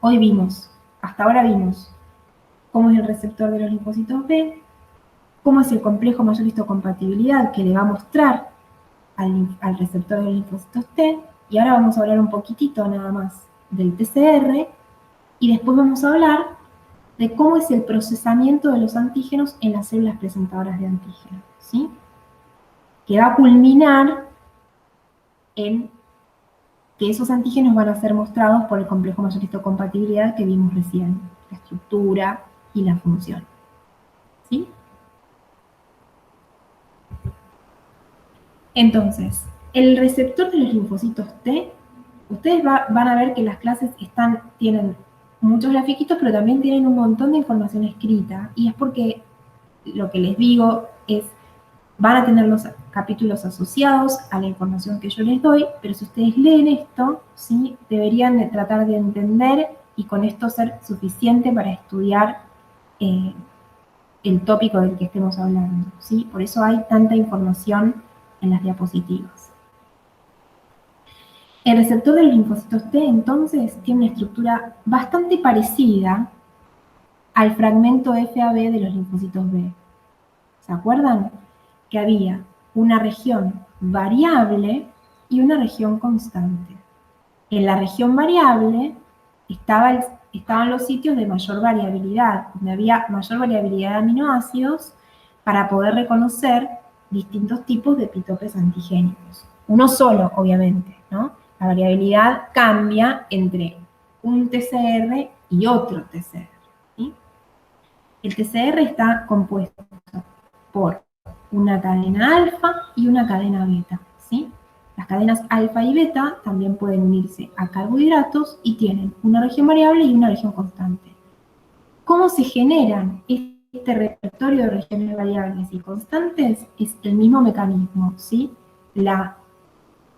Hoy vimos, hasta ahora vimos, cómo es el receptor de los linfocitos B, cómo es el complejo mayor histocompatibilidad que le va a mostrar al receptor de los linfocitos T, y ahora vamos a hablar un poquitito nada más del TCR, y después vamos a hablar de cómo es el procesamiento de los antígenos en las células presentadoras de antígenos, ¿sí? Que va a culminar en que esos antígenos van a ser mostrados por el complejo mayor histocompatibilidad que vimos recién, la estructura y la función, ¿sí? Entonces, el receptor de los linfocitos T, ustedes van a ver que las clases tienen muchos grafiquitos, pero también tienen un montón de información escrita, y es porque lo que les digo es, van a tener los capítulos asociados a la información que yo les doy, pero si ustedes leen esto, ¿sí? Deberían de tratar de entender y con esto ser suficiente para estudiar el tópico del que estemos hablando, ¿sí? Por eso hay tanta información en las diapositivas. El receptor de los linfocitos T, entonces, tiene una estructura bastante parecida al fragmento FAB de los linfocitos B. ¿Se acuerdan? Que había una región variable y una región constante. En la región variable estaban los sitios de mayor variabilidad, donde había mayor variabilidad de aminoácidos para poder reconocer distintos tipos de epitopes antigénicos. Uno solo, obviamente, ¿no? La variabilidad cambia entre un TCR y otro TCR, ¿sí? El TCR está compuesto por una cadena alfa y una cadena beta, ¿sí? Las cadenas alfa y beta también pueden unirse a carbohidratos y tienen una región variable y una región constante. ¿Cómo se generan este repertorio de regiones variables y constantes? Es el mismo mecanismo, ¿sí? La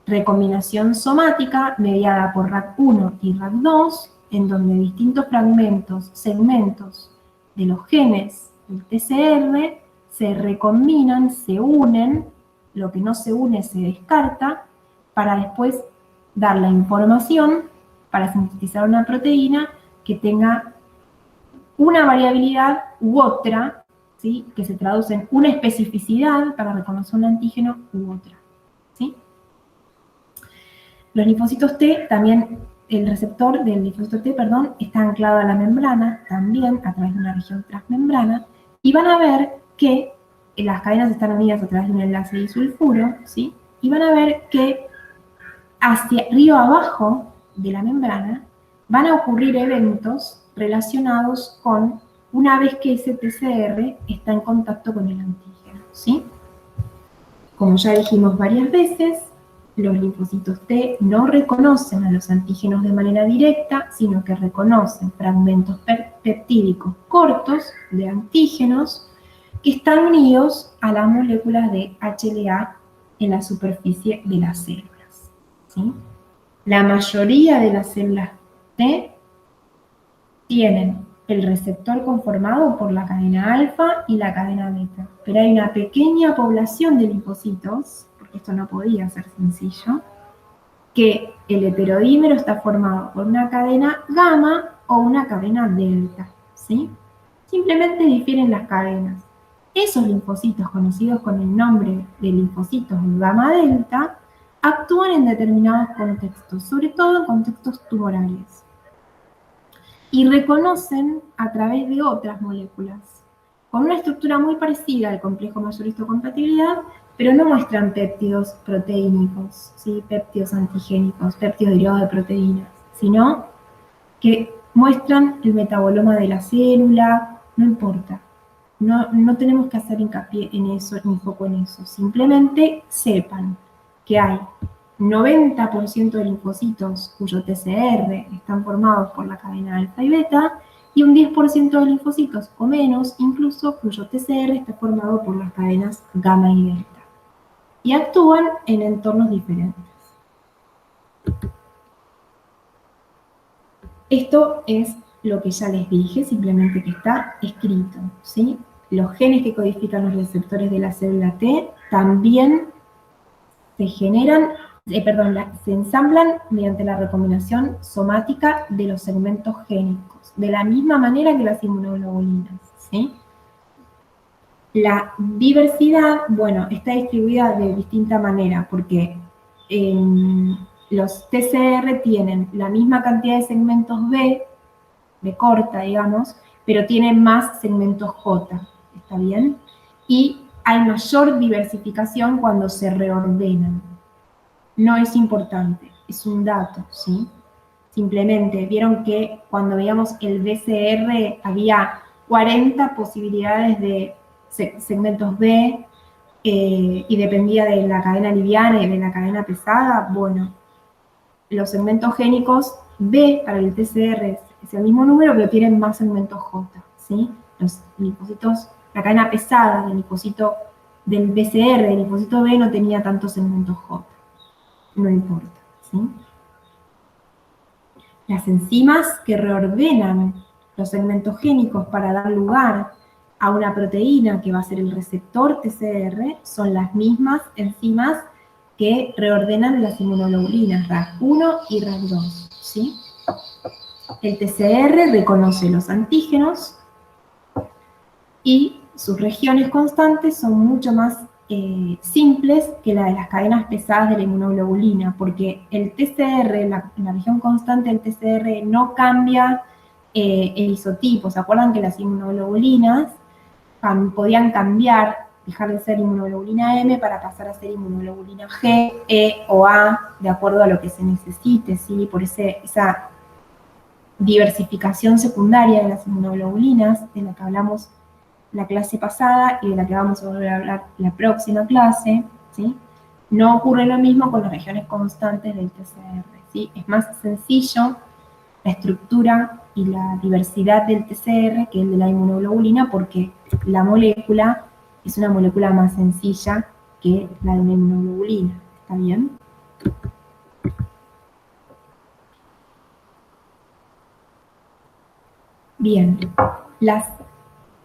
recombinación somática mediada por RAC1 y RAC2, en donde distintos fragmentos, segmentos de los genes del TCR se recombinan, se unen, lo que no se une se descarta, para después dar la información para sintetizar una proteína que tenga una variabilidad u otra, ¿sí? Que se traduce en una especificidad para reconocer un antígeno u otra, ¿sí? Los linfocitos T también, el receptor del linfocito T, perdón, está anclado a la membrana también a través de una región transmembrana, y van a ver que las cadenas están unidas a través de un enlace disulfuro, ¿sí? Y van a ver que hacia río abajo de la membrana van a ocurrir eventos relacionados con una vez que ese TCR está en contacto con el antígeno, ¿sí? Como ya dijimos varias veces, los linfocitos T no reconocen a los antígenos de manera directa, sino que reconocen fragmentos peptídicos cortos de antígenos que están unidos a las moléculas de HLA en la superficie de las células, ¿sí? La mayoría de las células T tienen el receptor conformado por la cadena alfa y la cadena beta, pero hay una pequeña población de linfocitos, porque esto no podía ser sencillo, que el heterodímero está formado por una cadena gamma o una cadena delta, ¿sí? Simplemente difieren las cadenas. Esos linfocitos, conocidos con el nombre de linfocitos gamma delta, actúan en determinados contextos, sobre todo en contextos tumorales, y reconocen a través de otras moléculas, con una estructura muy parecida al complejo mayor histocompatibilidad, pero no muestran péptidos proteínicos, ¿sí? Péptidos antigénicos, péptidos derivados de proteínas, sino que muestran el metaboloma de la célula, no importa. No tenemos que hacer hincapié en eso, ni foco en eso. Simplemente sepan que hay 90% de linfocitos cuyo TCR están formados por la cadena alfa y beta, y un 10% de linfocitos o menos, incluso cuyo TCR está formado por las cadenas gamma y delta. Y actúan en entornos diferentes. Esto es lo que ya les dije, simplemente que está escrito, ¿sí? Los genes que codifican los receptores de la célula T también se generan se ensamblan mediante la recombinación somática de los segmentos génicos, de la misma manera que las inmunoglobulinas, ¿sí? La diversidad, bueno, está distribuida de distinta manera, porque los TCR tienen la misma cantidad de segmentos B, de corta, digamos, pero tienen más segmentos J, ¿está bien? Y hay mayor diversificación cuando se reordenan. No es importante, es un dato, ¿sí? Simplemente vieron que cuando veíamos el BCR había 40 posibilidades de segmentos B y dependía de la cadena liviana y de la cadena pesada. Bueno, los segmentos génicos B para el TCR es el mismo número, pero tienen más segmentos J, ¿sí? Los linfocitos, la cadena pesada del linfocito del BCR, del linfocito B, no tenía tantos segmentos J. No importa, ¿sí? Las enzimas que reordenan los segmentos génicos para dar lugar a una proteína que va a ser el receptor TCR son las mismas enzimas que reordenan las inmunoglobulinas RAS1 y RAS2, ¿sí? El TCR reconoce los antígenos y sus regiones constantes son mucho más simples que la de las cadenas pesadas de la inmunoglobulina, porque el TCR, la región constante del TCR no cambia el isotipo. ¿Se acuerdan que las inmunoglobulinas podían cambiar, dejar de ser inmunoglobulina M para pasar a ser inmunoglobulina G, E o A, de acuerdo a lo que se necesite, ¿sí? Por esa diversificación secundaria de las inmunoglobulinas, de la que hablamos la clase pasada y de la que vamos a volver a hablar la próxima clase, ¿sí? No ocurre lo mismo con las regiones constantes del TCR, ¿sí? Es más sencillo la estructura y la diversidad del TCR que el de la inmunoglobulina, porque la molécula es una molécula más sencilla que la de la inmunoglobulina, ¿está bien? Bien, las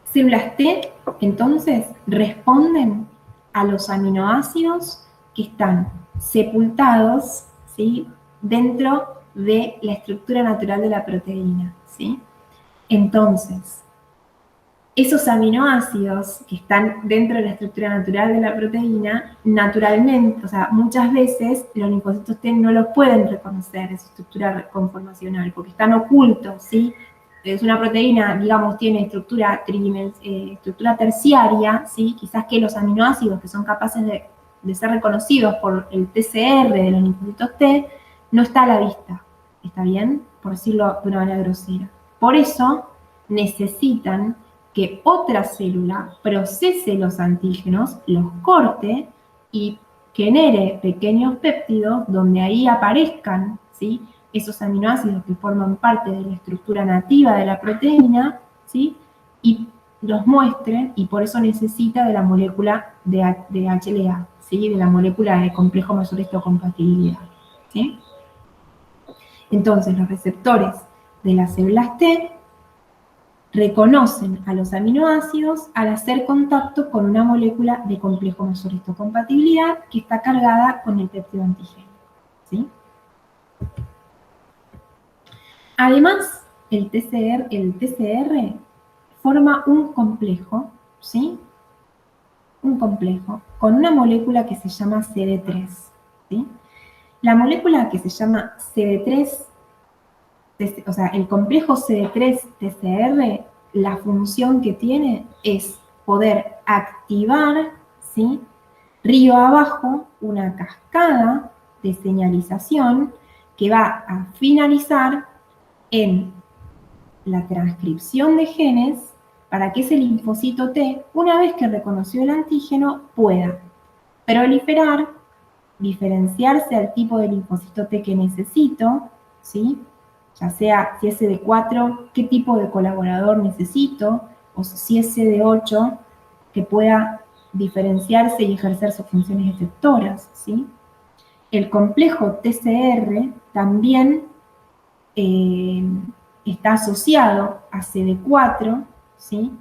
células T, entonces, responden a los aminoácidos que están sepultados, ¿sí?, dentro de la estructura natural de la proteína, ¿sí? Entonces, esos aminoácidos que están dentro de la estructura natural de la proteína, naturalmente, o sea, muchas veces los linfocitos T no los pueden reconocer, esa estructura conformacional, porque están ocultos, ¿sí? Es una proteína, digamos, tiene estructura terciaria, ¿sí? Quizás que los aminoácidos que son capaces de ser reconocidos por el TCR de los linfocitos T, no está a la vista, ¿está bien? Por decirlo de una manera grosera. Por eso necesitan que otra célula procese los antígenos, los corte y genere pequeños péptidos donde ahí aparezcan, ¿sí?, esos aminoácidos que forman parte de la estructura nativa de la proteína, ¿sí?, y los muestre, y por eso necesita de la molécula de HLA, ¿sí?, de la molécula de complejo mayor histocompatibilidad, ¿sí? Entonces, los receptores de las células T reconocen a los aminoácidos al hacer contacto con una molécula de complejo mayor histocompatibilidad que está cargada con el péptido antigénico, ¿sí? Además, el TCR forma un complejo, ¿sí? Un complejo con una molécula que se llama CD3, ¿sí? La molécula que se llama CD3, o sea, el complejo CD3-TCR, la función que tiene es poder activar, ¿sí?, río abajo, una cascada de señalización que va a finalizar en la transcripción de genes para que ese linfocito T, una vez que reconoció el antígeno, pueda proliferar, diferenciarse al tipo de linfocito T que necesito, ¿sí?, ya sea si es CD4, qué tipo de colaborador necesito, o si es CD8, que pueda diferenciarse y ejercer sus funciones efectoras, ¿sí? El complejo TCR también está asociado a CD4, ¿sí?,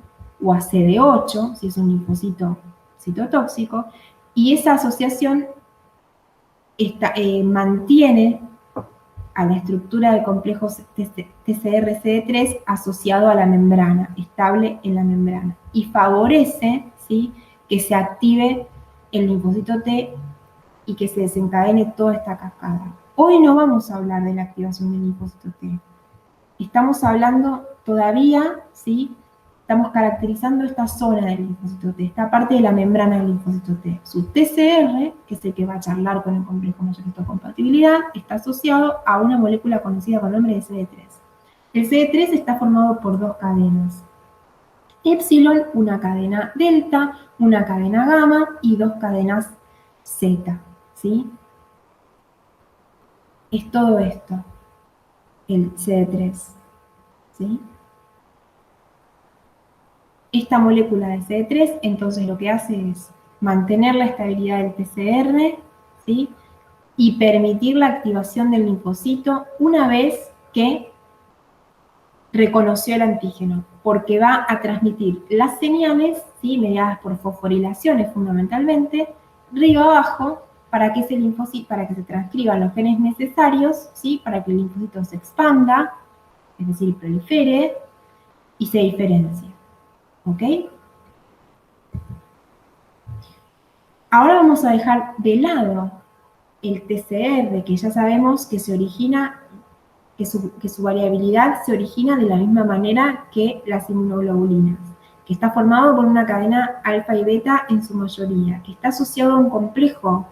o a CD8, si es un linfocito citotóxico, y esa asociación mantiene a la estructura del complejo TCR-CD3 asociado a la membrana, estable en la membrana, y favorece, ¿sí?, que se active el linfocito T y que se desencadene toda esta cascada. Hoy no vamos a hablar de la activación del linfocito T. Estamos hablando todavía, ¿sí?, estamos caracterizando esta zona del linfocito T, esta parte de la membrana del linfocito T. Su TCR, que es el que va a charlar con el complejo mayor histocompatibilidad, está asociado a una molécula conocida con el nombre de CD3. El CD3 está formado por dos cadenas. Epsilon, una cadena delta, una cadena gamma y dos cadenas zeta, ¿sí? Es todo esto, el CD3, ¿sí? Esta molécula de CD3, entonces lo que hace es mantener la estabilidad del TCR, ¿sí?, y permitir la activación del linfocito una vez que reconoció el antígeno, porque va a transmitir las señales, ¿sí?, mediadas por fosforilaciones fundamentalmente, río abajo, para que ese linfocito, para que se transcriban los genes necesarios, ¿sí?, para que el linfocito se expanda, es decir, prolifere y se diferencie. ¿Ok? Ahora vamos a dejar de lado el TCR, que ya sabemos que se origina, que su variabilidad se origina de la misma manera que las inmunoglobulinas, que está formado por una cadena alfa y beta en su mayoría, que está asociado a un complejo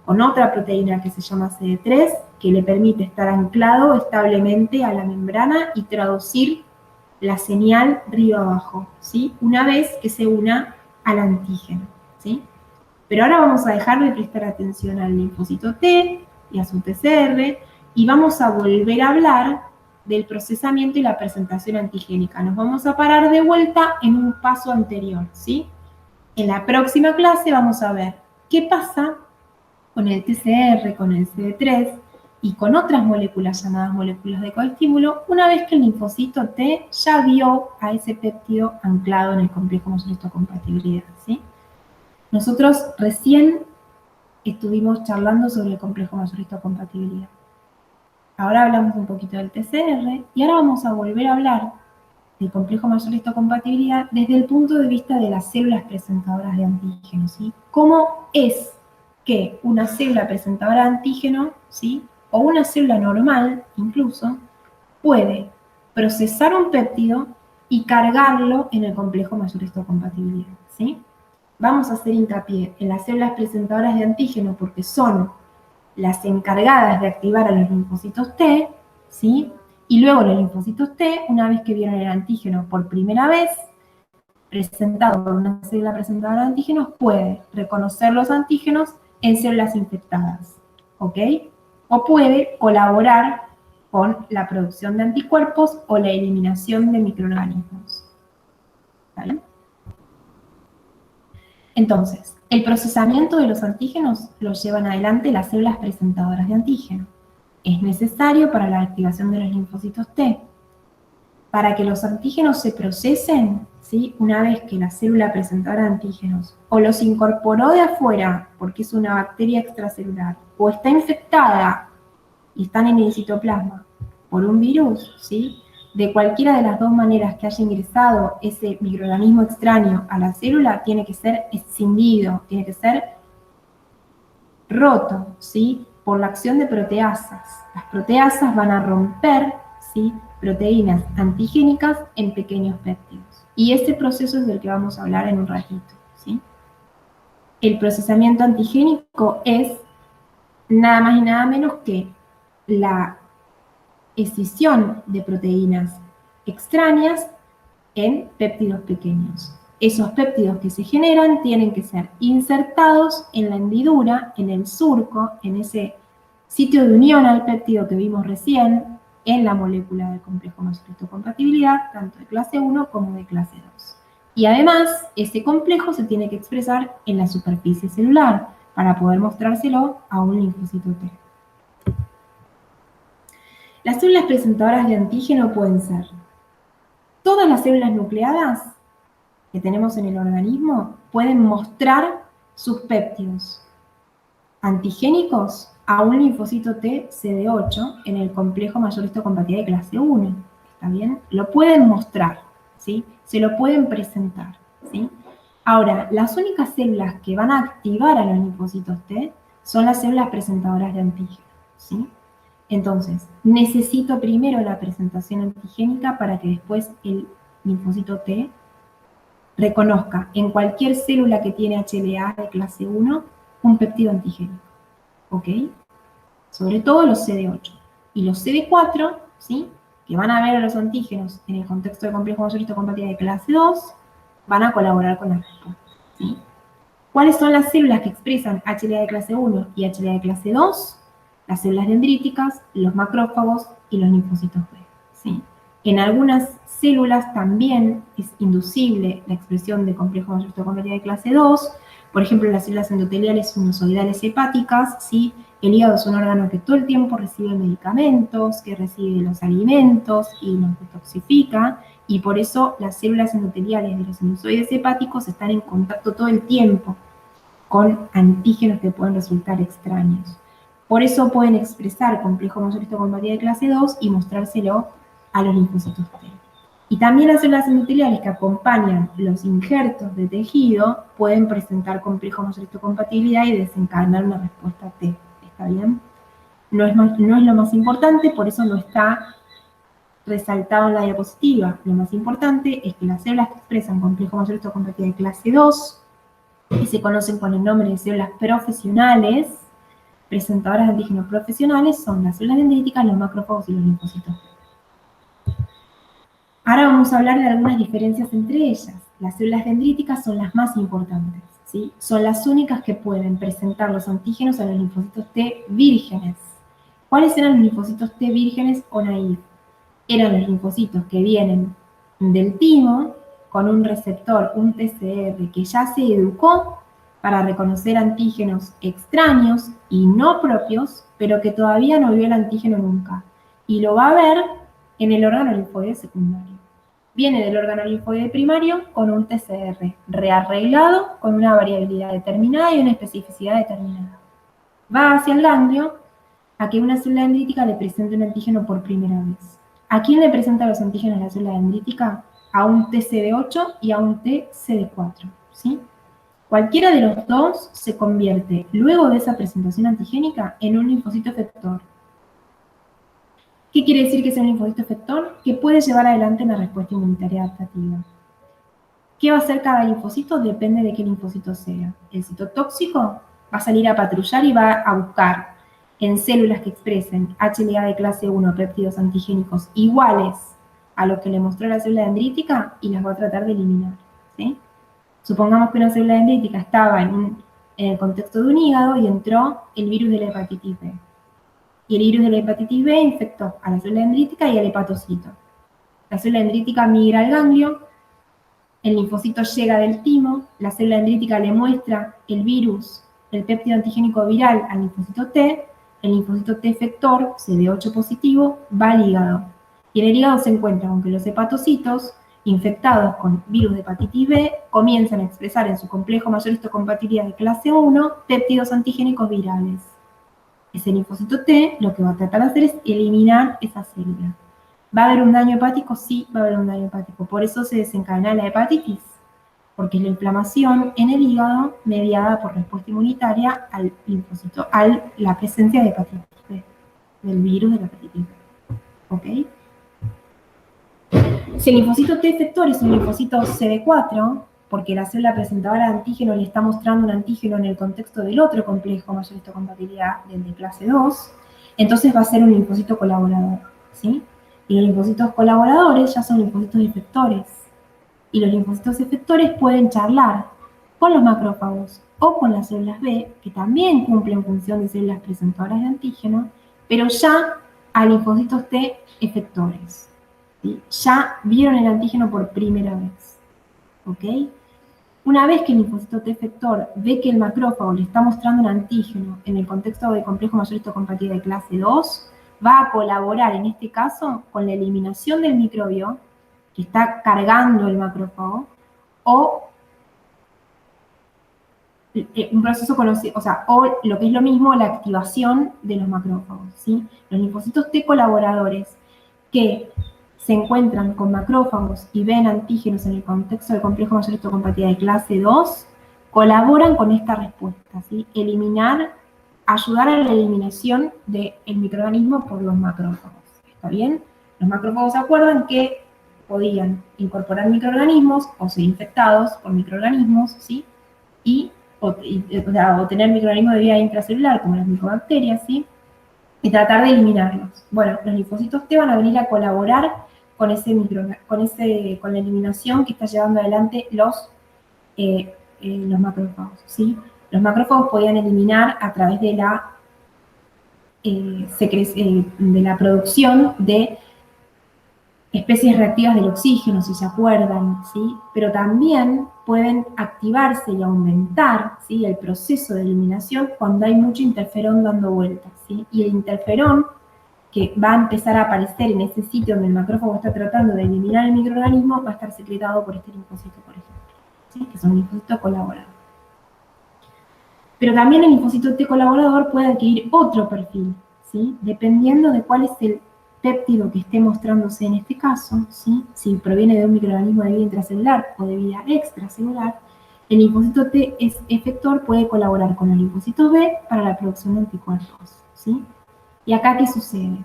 con otra proteína que se llama CD3, que le permite estar anclado establemente a la membrana y traducir la señal río abajo, ¿sí?, una vez que se una al antígeno, ¿sí? Pero ahora vamos a dejar de prestar atención al linfocito T y a su TCR y vamos a volver a hablar del procesamiento y la presentación antigénica. Nos vamos a parar de vuelta en un paso anterior, ¿sí? En la próxima clase vamos a ver qué pasa con el TCR, con el CD3 y con otras moléculas llamadas moléculas de coestímulo una vez que el linfocito T ya vio a ese péptido anclado en el complejo mayor histocompatibilidad, ¿sí? Nosotros recién estuvimos charlando sobre el complejo mayor histocompatibilidad. Ahora hablamos un poquito del TCR y ahora vamos a volver a hablar del complejo mayor histocompatibilidad desde el punto de vista de las células presentadoras de antígenos, ¿sí? ¿Cómo es que una célula presentadora de antígeno, ¿sí?, o una célula normal incluso, puede procesar un péptido y cargarlo en el complejo mayor histocompatibilidad, ¿sí? Vamos a hacer hincapié en las células presentadoras de antígeno porque son las encargadas de activar a los linfocitos T, ¿sí? Y luego los linfocitos T, una vez que vieron el antígeno por primera vez, presentado por una célula presentadora de antígenos, puede reconocer los antígenos en células infectadas, ¿ok? O puede colaborar con la producción de anticuerpos o la eliminación de microorganismos, ¿vale? Entonces, el procesamiento de los antígenos lo llevan adelante las células presentadoras de antígeno. Es necesario para la activación de los linfocitos T. Para que los antígenos se procesen, ¿sí?, una vez que la célula presentadora de antígenos o los incorporó de afuera porque es una bacteria extracelular o está infectada y están en el citoplasma por un virus, ¿sí?, de cualquiera de las dos maneras que haya ingresado ese microorganismo extraño a la célula, tiene que ser escindido, tiene que ser roto, ¿sí?, por la acción de proteasas. Las proteasas van a romper, ¿sí?, proteínas antigénicas en pequeños péptidos. Y ese proceso es del que vamos a hablar en un ratito, ¿sí? El procesamiento antigénico es nada más y nada menos que la escisión de proteínas extrañas en péptidos pequeños. Esos péptidos que se generan tienen que ser insertados en la hendidura, en el surco, en ese sitio de unión al péptido que vimos recién, en la molécula del complejo mayor histocompatibilidad, tanto de clase 1 como de clase 2. Y además, ese complejo se tiene que expresar en la superficie celular para poder mostrárselo a un linfocito T. Las células presentadoras de antígeno pueden ser todas las células nucleadas que tenemos en el organismo, pueden mostrar sus péptidos antigénicos a un linfocito T CD8 en el complejo mayor histocompatibilidad de clase 1. ¿Está bien? Lo pueden mostrar, ¿sí? Se lo pueden presentar, ¿sí? Ahora, las únicas células que van a activar a los linfocitos T son las células presentadoras de antígenos, ¿sí? Entonces, necesito primero la presentación antigénica para que después el linfocito T reconozca en cualquier célula que tiene HLA de clase 1 un péptido antigénico, ¿ok? Sobre todo los CD8. Y los CD4, ¿sí? Que van a ver a los antígenos en el contexto de complejo mayor histocompatibilidad de clase 2, van a colaborar con la respuesta, ¿sí? ¿Cuáles son las células que expresan HLA de clase 1 y HLA de clase 2? Las células dendríticas, los macrófagos y los linfocitos B, ¿sí? En algunas células también es inducible la expresión de complejo mayor histocompatibilidad de clase 2, por ejemplo, las células endoteliales sinusoidales hepáticas, ¿sí? El hígado es un órgano que todo el tiempo recibe medicamentos, que recibe los alimentos y nos detoxifica, y por eso las células endoteliales de los sinusoides hepáticos están en contacto todo el tiempo con antígenos que pueden resultar extraños. Por eso pueden expresar complejo mayor histocompatibilidad de clase 2 y mostrárselo a los linfocitos T. Y también las células endoteliales que acompañan los injertos de tejido pueden presentar complejo mayor histocompatibilidad y desencadenar una respuesta T. ¿Está bien? No es lo más importante, por eso no está resaltado en la diapositiva. Lo más importante es que las células que expresan complejo mayor histocompatibilidad de clase 2 y se conocen con el nombre de células profesionales, presentadoras de antígenos profesionales, son las células dendríticas, los macrófagos y los linfocitos. Ahora vamos a hablar de algunas diferencias entre ellas. Las células dendríticas son las más importantes, ¿sí? Son las únicas que pueden presentar los antígenos a los linfocitos T vírgenes. ¿Cuáles eran los linfocitos T vírgenes o naive? Eran los linfocitos que vienen del timo con un receptor, un TCR, que ya se educó para reconocer antígenos extraños y no propios, pero que todavía no vio el antígeno nunca. Y lo va a ver en el órgano linfoide secundario. Viene del órgano linfoide primario con un TCR rearreglado, con una variabilidad determinada y una especificidad determinada. Va hacia el ganglio a que una célula dendrítica le presente un antígeno por primera vez. ¿A quién le presenta los antígenos la célula dendrítica? A un TCD8 y a un TCD4, ¿sí? Cualquiera de los dos se convierte, luego de esa presentación antigénica, en un linfocito efector. ¿Qué quiere decir que es un linfocito efector? Que puede llevar adelante una respuesta inmunitaria adaptativa. ¿Qué va a hacer cada linfocito? Depende de qué linfocito sea. El citotóxico va a salir a patrullar y va a buscar en células que expresen HLA de clase 1 péptidos antigénicos iguales a lo que le mostró la célula dendrítica y las va a tratar de eliminar, ¿sí? Supongamos que una célula dendrítica estaba en el contexto de un hígado y entró el virus de la hepatitis B. Y el virus de la hepatitis B infectó a la célula dendrítica y al hepatocito. La célula dendrítica migra al ganglio, el linfocito llega del timo, la célula dendrítica le muestra el virus, el péptido antigénico viral al linfocito T, el linfocito T efector, CD8 positivo, va al hígado. Y en el hígado se encuentra con que los hepatocitos infectados con virus de hepatitis B comienzan a expresar en su complejo mayor histocompatibilidad de clase 1 péptidos antigénicos virales. Ese linfocito T lo que va a tratar de hacer es eliminar esa célula. ¿Va a haber un daño hepático? Sí, va a haber un daño hepático. Por eso se desencadena la hepatitis, porque es la inflamación en el hígado mediada por respuesta inmunitaria al linfocito, a la presencia de hepatitis B, del virus de la hepatitis B. ¿Ok? Si el linfocito T efector es un linfocito CD4, porque la célula presentadora de antígeno le está mostrando un antígeno en el contexto del otro complejo mayor histocompatibilidad, del de clase 2, entonces va a ser un linfocito colaborador, ¿sí? Y los linfocitos colaboradores ya son linfocitos efectores. Y los linfocitos efectores pueden charlar con los macrófagos o con las células B, que también cumplen función de células presentadoras de antígeno, pero ya a linfocitos T efectores. ¿Sí? Ya vieron el antígeno por primera vez. ¿Ok? Una vez que el linfocito T efector ve que el macrófago le está mostrando un antígeno en el contexto de complejo mayor histocompatibilidad de clase 2, va a colaborar en este caso con la eliminación del microbio que está cargando el macrófago o un proceso conocido, o lo que es lo mismo, la activación de los macrófagos, ¿sí? Los linfocitos T colaboradores que se encuentran con macrófagos y ven antígenos en el contexto del complejo mayor histocompatibilidad de clase 2, colaboran con esta respuesta, ¿sí? Ayudar a la eliminación del microorganismo por los macrófagos, ¿está bien? Los macrófagos se acuerdan que podían incorporar microorganismos o ser infectados por microorganismos, ¿sí? O tener microorganismos de vida intracelular, como las micobacterias, ¿sí? Y tratar de eliminarlos. Bueno, los linfocitos T van a venir a colaborar con con la eliminación que está llevando adelante los macrófagos, ¿sí? Los macrófagos podían eliminar a través de de la producción de especies reactivas del oxígeno, si se acuerdan, ¿sí? Pero también pueden activarse y aumentar, ¿sí?, el proceso de eliminación cuando hay mucho interferón dando vueltas, ¿sí? Y el interferón que va a empezar a aparecer en ese sitio donde el macrófago está tratando de eliminar el microorganismo va a estar secretado por este linfocito, por ejemplo, ¿sí?, que es un linfocito colaborador. Pero también el linfocito T colaborador puede adquirir otro perfil, ¿sí?, dependiendo de cuál es el péptido que esté mostrándose en este caso, ¿sí?, si proviene de un microorganismo de vida intracelular o de vida extracelular. El linfocito T efector puede colaborar con los linfocitos B para la producción de anticuerpos, ¿sí? ¿Y acá qué sucede?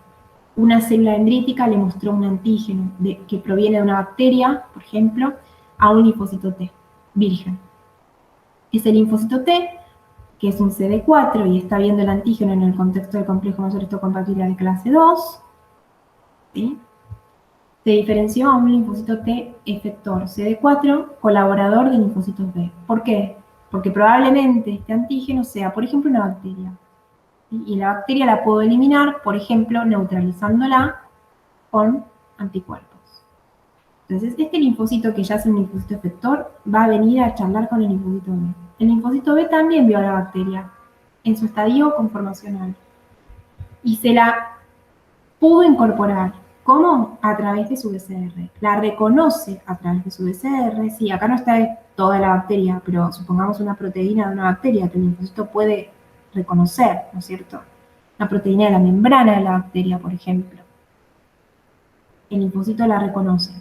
Una célula dendrítica le mostró un antígeno que proviene de una bacteria, por ejemplo, a un linfocito T virgen. Ese linfocito T, que es un CD4 y está viendo el antígeno en el contexto del complejo mayor histocompatibilidad de clase 2, ¿sí?, se diferenció a un linfocito T efector CD4 colaborador de linfocitos B. ¿Por qué? Porque probablemente este antígeno sea, por ejemplo, una bacteria. ¿Sí? Y la bacteria la puedo eliminar, por ejemplo, neutralizándola con anticuerpos. Entonces, este linfocito, que ya es un linfocito efector, va a venir a charlar con el linfocito B. El linfocito B también vio a la bacteria en su estadio conformacional y se la pudo incorporar. ¿Cómo? A través de su BCR. La reconoce a través de su BCR. Sí, acá no está toda la bacteria, pero supongamos una proteína de una bacteria que el linfocito puede reconocer, ¿no es cierto? Una proteína de la membrana de la bacteria, por ejemplo. El linfocito la reconoce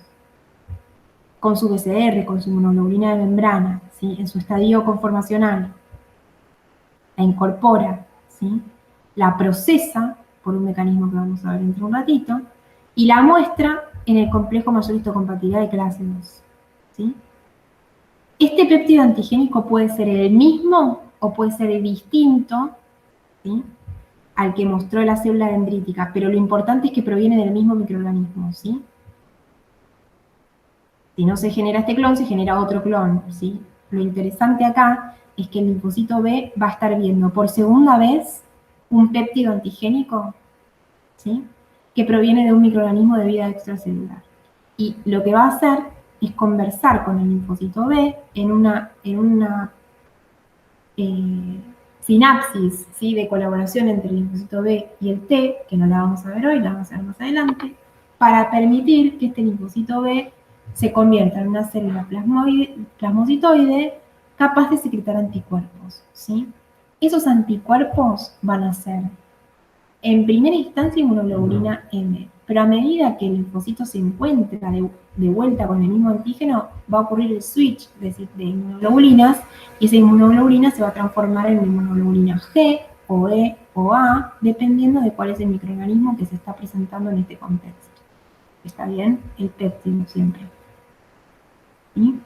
con su BCR, con su inmunoglobulina de membrana, ¿sí?, en su estadio conformacional. La incorpora, ¿sí?, la procesa por un mecanismo que vamos a ver dentro de un ratito, y la muestra en el complejo mayor histocompatibilidad de clase 2, ¿sí? Este péptido antigénico puede ser el mismo o puede ser distinto, ¿sí?, al que mostró la célula dendrítica, pero lo importante es que proviene del mismo microorganismo, ¿sí? Si no se genera este clon, se genera otro clon, ¿sí? Lo interesante acá es que el linfocito B va a estar viendo por segunda vez un péptido antigénico, ¿sí?, que proviene de un microorganismo de vida extracelular. Y lo que va a hacer es conversar con el linfocito B en una sinapsis, ¿sí?, de colaboración entre el linfocito B y el T, que no la vamos a ver hoy, la vamos a ver más adelante, para permitir que este linfocito B se convierta en una célula plasmocitoide capaz de secretar anticuerpos, ¿sí? Esos anticuerpos van a ser, en primera instancia, inmunoglobulina M, pero a medida que el linfocito se encuentra de vuelta con el mismo antígeno, va a ocurrir el switch de inmunoglobulinas, y esa inmunoglobulina se va a transformar en inmunoglobulina G, o E, o A, dependiendo de cuál es el microorganismo que se está presentando en este contexto. ¿Está bien? El péptido siempre. ¿Sí?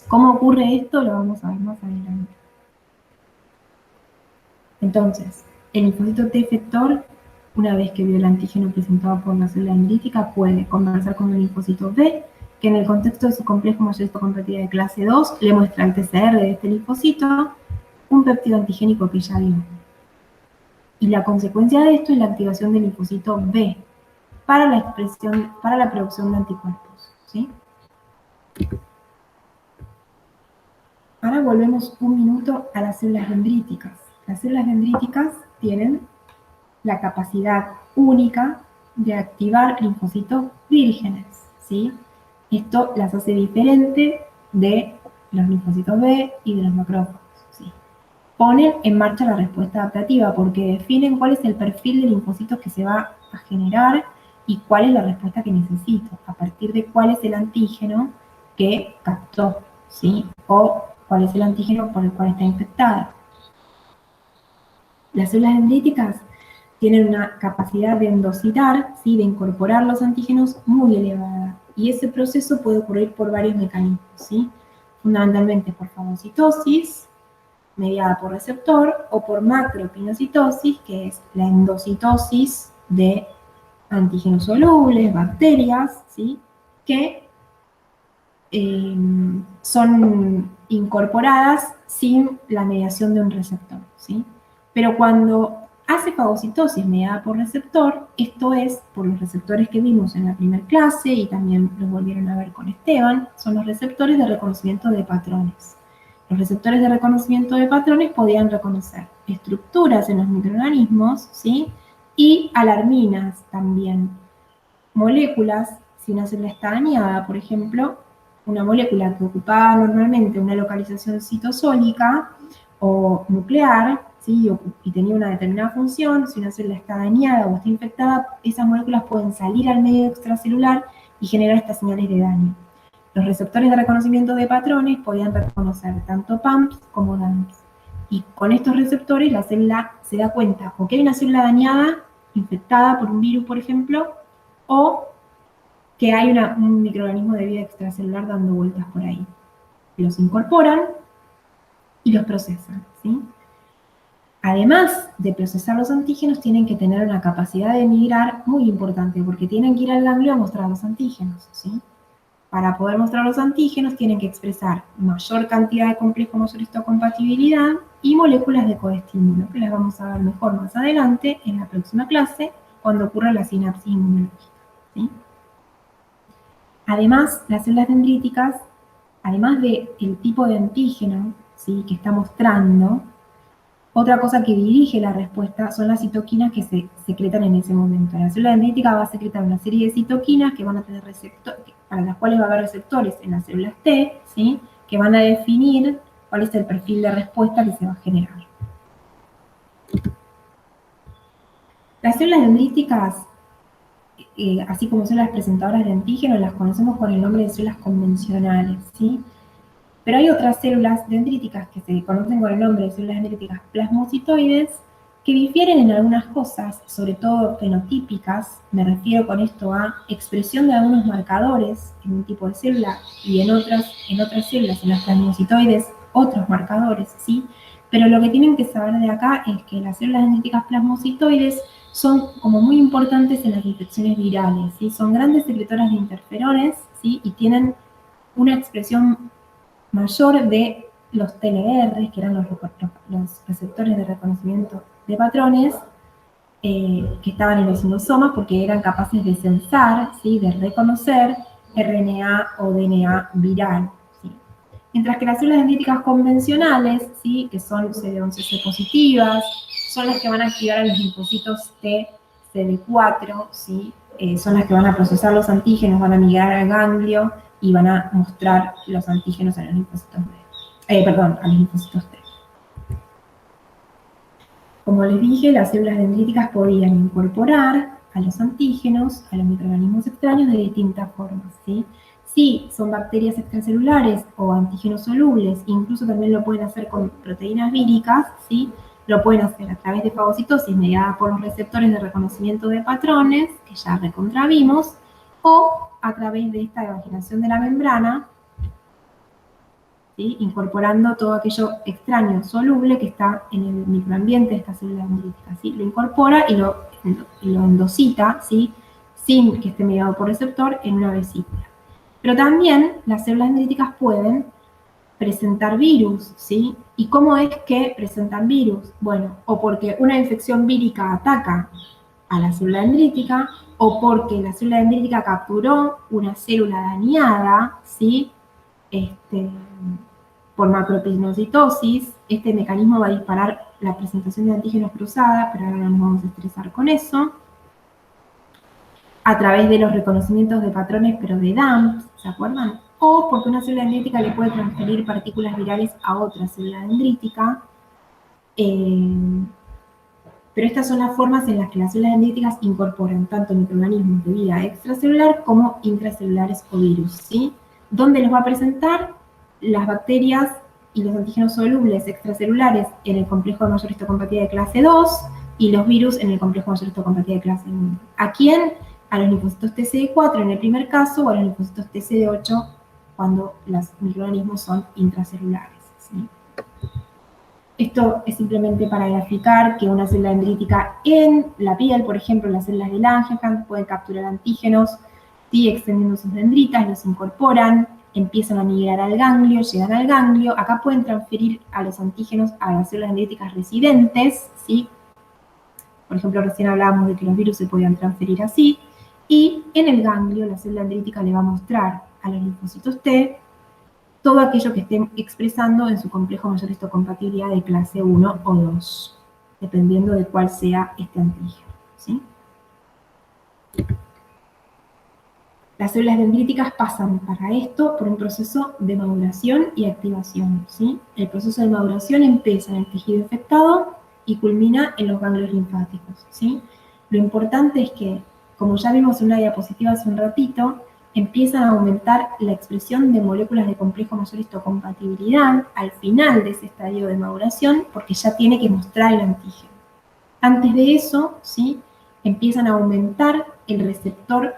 ¿Cómo ocurre esto? Lo vamos a ver más adelante. Entonces, el linfocito T efector, una vez que vio el antígeno presentado por la célula dendrítica, puede conversar con el linfocito B, que en el contexto de su complejo mayor histocompatibilidad de clase 2 le muestra el TCR de este linfocito, un péptido antigénico que ya vio. Y la consecuencia de esto es la activación del linfocito B para la producción de anticuerpos, ¿sí? Ahora volvemos un minuto a las células dendríticas. Las células dendríticas tienen la capacidad única de activar linfocitos vírgenes, ¿sí? Esto las hace diferente de los linfocitos B y de los macrófagos. ponen en marcha la respuesta adaptativa, porque definen cuál es el perfil de linfocitos que se va a generar y cuál es la respuesta que necesito, a partir de cuál es el antígeno que captó, ¿sí? O cuál es el antígeno por el cual está infectada. Las células dendríticas tienen una capacidad de endocitar, ¿sí? De incorporar los antígenos muy elevada, y ese proceso puede ocurrir por varios mecanismos, ¿sí? Fundamentalmente por fagocitosis, mediada por receptor, o por macropinocitosis, que es la endocitosis de antígenos solubles, bacterias, ¿sí? Que son incorporadas sin la mediación de un receptor, ¿sí? Pero cuando hace fagocitosis mediada por receptor, esto es por los receptores que vimos en la primera clase y también los volvieron a ver con Esteban, son los receptores de reconocimiento de patrones. Los receptores de reconocimiento de patrones podían reconocer estructuras en los microorganismos, ¿sí? Y alarminas también, moléculas, si una célula está dañada, por ejemplo, una molécula que ocupaba normalmente una localización citosólica o nuclear, ¿sí? Y tenía una determinada función, si una célula está dañada o está infectada, esas moléculas pueden salir al medio extracelular y generar estas señales de daño. Los receptores de reconocimiento de patrones podían reconocer tanto PAMPs como DAMPs. Y con estos receptores la célula se da cuenta o que hay una célula dañada, infectada por un virus, por ejemplo, o que hay un microorganismo de vida extracelular dando vueltas por ahí. Los incorporan y los procesan, ¿sí? Además de procesar los antígenos, tienen que tener una capacidad de migrar muy importante, porque tienen que ir al ganglio a mostrar los antígenos, ¿sí? Para poder mostrar los antígenos, tienen que expresar mayor cantidad de complejo motor-histocompatibilidad y moléculas de coestímulo, que las vamos a ver mejor más adelante en la próxima clase, cuando ocurra la sinapsis inmunológica, ¿sí? Además, las células dendríticas, además del tipo de antígeno, ¿sí? Que está mostrando, otra cosa que dirige la respuesta son las citoquinas que se secretan en ese momento. La célula dendrítica va a secretar una serie de citoquinas que van a tener receptores, para las cuales va a haber receptores en las células T, ¿sí? Que van a definir cuál es el perfil de respuesta que se va a generar. Las células dendríticas, así como son las presentadoras de antígenos, las conocemos con el nombre de células convencionales, ¿sí? Pero hay otras células dendríticas que se conocen con el nombre de células dendríticas plasmocitoides que difieren en algunas cosas, sobre todo fenotípicas. Me refiero con esto a expresión de algunos marcadores en un tipo de célula y en otras células, en las plasmocitoides, otros marcadores, ¿sí? Pero lo que tienen que saber de acá es que las células dendríticas plasmocitoides son como muy importantes en las infecciones virales, ¿sí? Son grandes secretoras de interferones, ¿sí? Y tienen una expresión mayor de los TLR, que eran los receptores de reconocimiento de patrones, que estaban en los endosomas porque eran capaces de censar, ¿sí? De reconocer RNA o DNA viral, ¿sí? Mientras que las células dendríticas convencionales, ¿sí? Que son CD11C positivas, son las que van a activar a los linfocitos T, CD4, ¿sí? Son las que van a procesar los antígenos, van a migrar al ganglio y van a mostrar los antígenos a los linfocitos a los linfocitos T. Como les dije, las células dendríticas podían incorporar a los antígenos, a los microorganismos extraños de distintas formas, ¿sí? Si son bacterias extracelulares o antígenos solubles, incluso también lo pueden hacer con proteínas víricas, ¿sí? Lo pueden hacer a través de fagocitosis mediada por los receptores de reconocimiento de patrones, que ya recontravimos, o a través de esta evaginación de la membrana, ¿sí? Incorporando todo aquello extraño, soluble, que está en el microambiente de esta célula dendrítica, ¿sí? Lo incorpora y lo endocita, ¿sí? Sin que esté mediado por receptor, en una vesícula. Pero también las células dendríticas pueden presentar virus, ¿sí? ¿Y cómo es que presentan virus? Bueno, o porque una infección vírica ataca a la célula dendrítica, o porque la célula dendrítica capturó una célula dañada, ¿sí? Por macropinocitosis. Este mecanismo va a disparar la presentación de antígenos cruzada, pero ahora no nos vamos a estresar con eso. A través de los reconocimientos de patrones, pero de DAMPs, ¿se acuerdan? O porque una célula dendrítica le puede transferir partículas virales a otra célula dendrítica, Pero estas son las formas en las que las células dendríticas incorporan tanto microorganismos de vida extracelular como intracelulares o virus, ¿sí? ¿Dónde los va a presentar? Las bacterias y los antígenos solubles extracelulares en el complejo de mayor histocompatibilidad de clase 2 y los virus en el complejo de mayor histocompatibilidad de clase 1. ¿A quién? A los linfocitos TCD4 en el primer caso o a los linfocitos TCD8 cuando los microorganismos son intracelulares, ¿sí? Esto es simplemente para graficar que una célula dendrítica en la piel, por ejemplo, las células de Langerhans pueden capturar antígenos, ¿sí? Extendiendo sus dendritas, los incorporan, empiezan a migrar al ganglio, llegan al ganglio. Acá pueden transferir a los antígenos a las células dendríticas residentes, ¿sí? Por ejemplo, recién hablábamos de que los virus se podían transferir así. Y en el ganglio, la célula dendrítica le va a mostrar a los linfocitos T todo aquello que estén expresando en su complejo mayor histocompatibilidad de clase 1 o 2, dependiendo de cuál sea este antígeno, ¿sí? Las células dendríticas pasan para esto por un proceso de maduración y activación, ¿sí? El proceso de maduración empieza en el tejido infectado y culmina en los ganglios linfáticos, ¿sí? Lo importante es que, como ya vimos en una diapositiva hace un ratito, empiezan a aumentar la expresión de moléculas de complejo mayor histocompatibilidad al final de ese estadio de maduración, porque ya tiene que mostrar el antígeno. Antes de eso, ¿sí? Empiezan a aumentar el receptor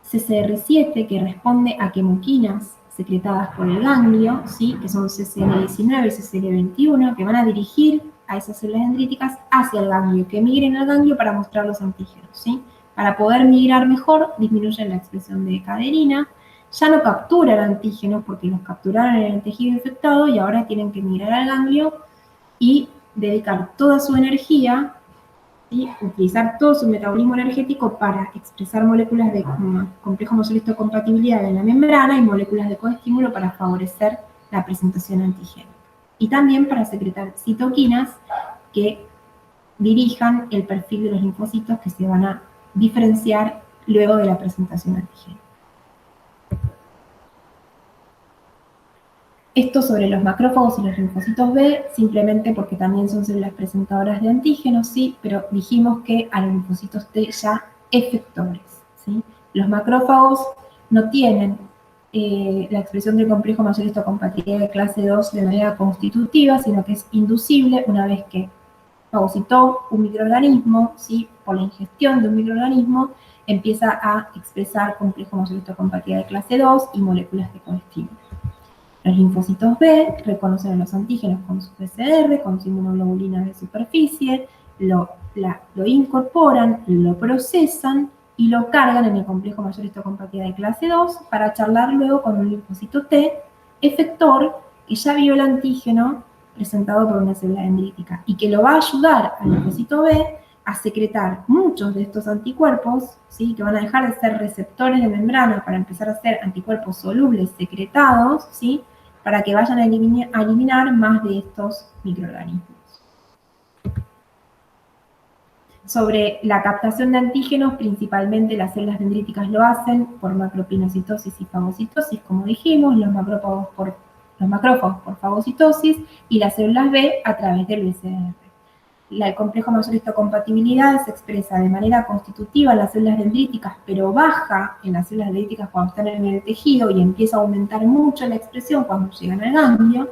CCR7, que responde a quemoquinas secretadas por el ganglio, ¿sí? Que son CCL19 y CCL21, que van a dirigir a esas células dendríticas hacia el ganglio, que migren al ganglio para mostrar los antígenos, ¿sí? Para poder migrar mejor, disminuyen la expresión de caderina, ya no capturan antígenos porque los capturaron en el tejido infectado y ahora tienen que migrar al ganglio y dedicar toda su energía y utilizar todo su metabolismo energético para expresar moléculas de complejo mayor histocompatibilidad en la membrana y moléculas de coestímulo para favorecer la presentación antigénica. Y también para secretar citoquinas que dirijan el perfil de los linfocitos que se van a diferenciar luego de la presentación antigénica. Esto sobre los macrófagos y los linfocitos B, simplemente porque también son células presentadoras de antígenos, sí, pero dijimos que a los linfocitos T ya efectores, ¿sí? Los macrófagos no tienen la expresión del complejo mayor histocompatibilidad de clase 2 de manera constitutiva, sino que es inducible una vez que fagocitó un microorganismo, ¿sí? Por la ingestión de un microorganismo, empieza a expresar complejo mayor histocompatibilidad de clase 2 y moléculas de coestímulo. Los linfocitos B reconocen a los antígenos con su PCR, con su inmunoglobulina de superficie, lo incorporan, lo procesan y lo cargan en el complejo mayor histocompatibilidad de clase 2 para charlar luego con un linfocito T efector que ya vio el antígeno presentado por una célula dendrítica y que lo va a ayudar al linfocito B a secretar muchos de estos anticuerpos, ¿sí? Que van a dejar de ser receptores de membrana para empezar a ser anticuerpos solubles secretados, ¿sí? Para que vayan a eliminar más de estos microorganismos. Sobre la captación de antígenos, principalmente las células dendríticas lo hacen por macropinocitosis y fagocitosis, como dijimos, los macrófagos por fagocitosis y las células B a través del BCR. El complejo mayor histocompatibilidad se expresa de manera constitutiva en las células dendríticas, pero baja en las células dendríticas cuando están en el tejido y empieza a aumentar mucho la expresión cuando llegan al ganglio.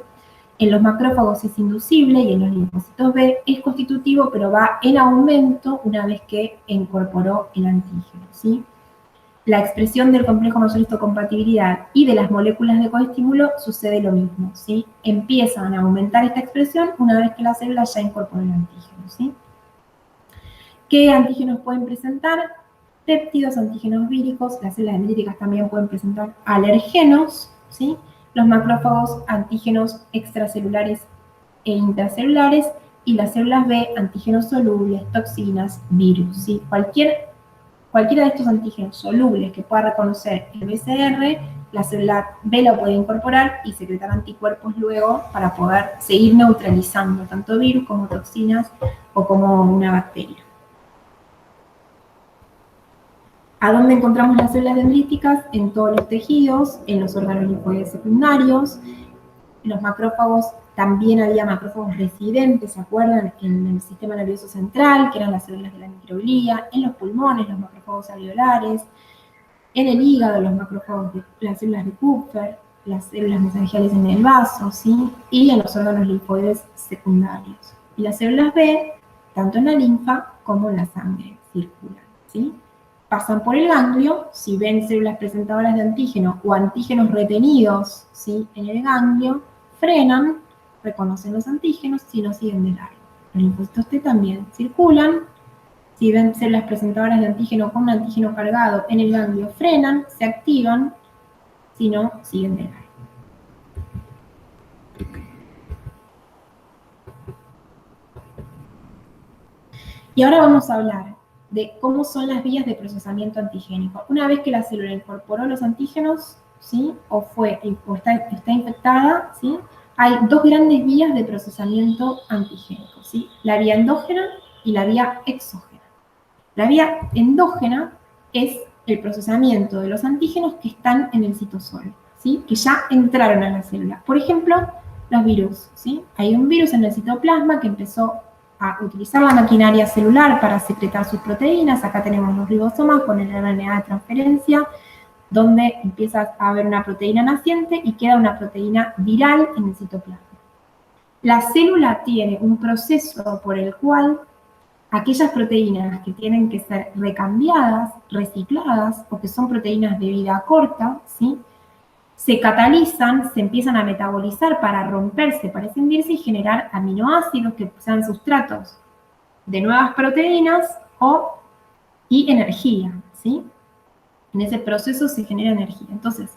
En los macrófagos es inducible y en los linfocitos B es constitutivo, pero va en aumento una vez que incorporó el antígeno, ¿sí? La expresión del complejo mayor histocompatibilidad y de las moléculas de coestímulo sucede lo mismo, ¿sí? Empiezan a aumentar esta expresión una vez que la célula ya incorporó el antígeno, ¿sí? ¿Qué antígenos pueden presentar? Péptidos, antígenos víricos, las células dendríticas también pueden presentar alergenos, ¿sí? Los macrófagos, antígenos extracelulares e intracelulares, y las células B, antígenos solubles, toxinas, virus, ¿sí? Cualquiera de estos antígenos solubles que pueda reconocer el BCR, la célula B lo puede incorporar y secretar anticuerpos luego para poder seguir neutralizando tanto virus como toxinas o como una bacteria. ¿A dónde encontramos las células dendríticas? En todos los tejidos, en los órganos linfoides secundarios, Los macrófagos, también había macrófagos residentes, ¿se acuerdan? En el sistema nervioso central, que eran las células de la microglía, en los pulmones, los macrófagos alveolares, en el hígado, los macrófagos, las células de Kupffer, las células mesangiales en el vaso, ¿sí? Y en los órganos linfoides secundarios. Y las células B, tanto en la linfa como en la sangre, circulan, ¿sí? Pasan por el ganglio, si ven células presentadoras de antígeno o antígenos retenidos, ¿sí? En el ganglio, frenan, reconocen los antígenos, si no siguen de largo. Los linfocitos T también circulan. Si ven células presentadoras de antígeno con un antígeno cargado en el ganglio, frenan, se activan, si no, siguen de largo. Y ahora vamos a hablar de cómo son las vías de procesamiento antigénico. Una vez que la célula incorporó los antígenos, ¿sí? O está infectada, ¿sí? Hay dos grandes vías de procesamiento antigénico, ¿sí? La vía endógena y la vía exógena. La vía endógena es el procesamiento de los antígenos que están en el citosol, ¿sí? Que ya entraron a la célula. Por ejemplo, los virus, ¿sí? Hay un virus en el citoplasma que empezó a utilizar la maquinaria celular para secretar sus proteínas. Acá tenemos los ribosomas con el RNA de transferencia, donde empieza a haber una proteína naciente y queda una proteína viral en el citoplasma. La célula tiene un proceso por el cual aquellas proteínas que tienen que ser recambiadas, recicladas, porque son proteínas de vida corta, ¿sí? Se catalizan, se empiezan a metabolizar para romperse, para escindirse y generar aminoácidos que sean sustratos de nuevas proteínas y energía, ¿sí? En ese proceso se genera energía. Entonces,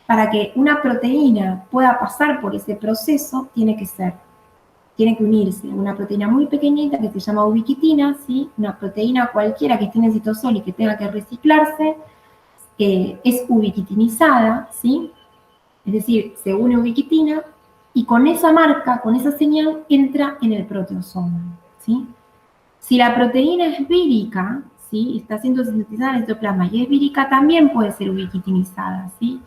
para que una proteína pueda pasar por ese proceso, tiene que unirse una proteína muy pequeñita que se llama ubiquitina, ¿sí? Una proteína cualquiera que esté en el citosol y que tenga que reciclarse, es ubiquitinizada, ¿sí? Es decir, se une ubiquitina y con esa marca, con esa señal, entra en el proteosoma, ¿sí? Si la proteína es vírica, ¿sí? Está siendo sintetizada en el citoplasma y es vírica, también puede ser ubiquitinizada, ¿sí?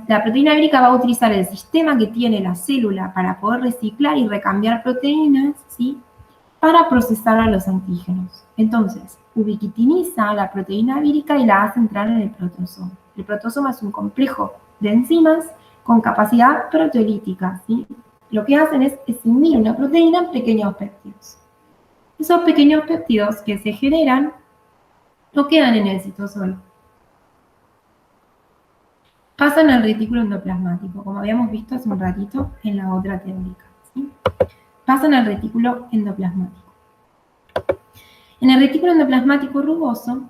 La proteína vírica va a utilizar el sistema que tiene la célula para poder reciclar y recambiar proteínas, ¿sí? Para procesar a los antígenos. Entonces, ubiquitiniza la proteína vírica y la hace entrar en el proteosoma. El proteosoma es un complejo de enzimas con capacidad proteolítica, ¿sí? Lo que hacen es escindir una proteína en pequeños péptidos. Esos pequeños péptidos que se generan no quedan en el citosol. Pasan al retículo endoplasmático, como habíamos visto hace un ratito en la otra teórica, ¿sí? Pasan al retículo endoplasmático. En el retículo endoplasmático rugoso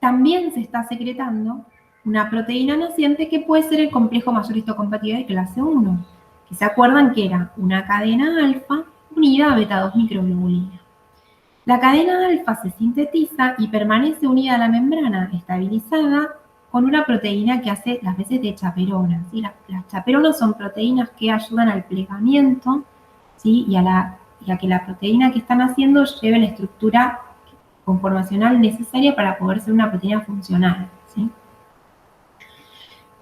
también se está secretando una proteína naciente que puede ser el complejo mayor histocompatible de clase 1, que se acuerdan que era una cadena alfa unida a beta 2 microglobulina. La cadena alfa se sintetiza y permanece unida a la membrana, estabilizada, con una proteína que hace las veces de chaperona, ¿sí? Las chaperonas son proteínas que ayudan al plegamiento, ¿sí? y a que la proteína que están haciendo lleve la estructura conformacional necesaria para poder ser una proteína funcional, ¿sí?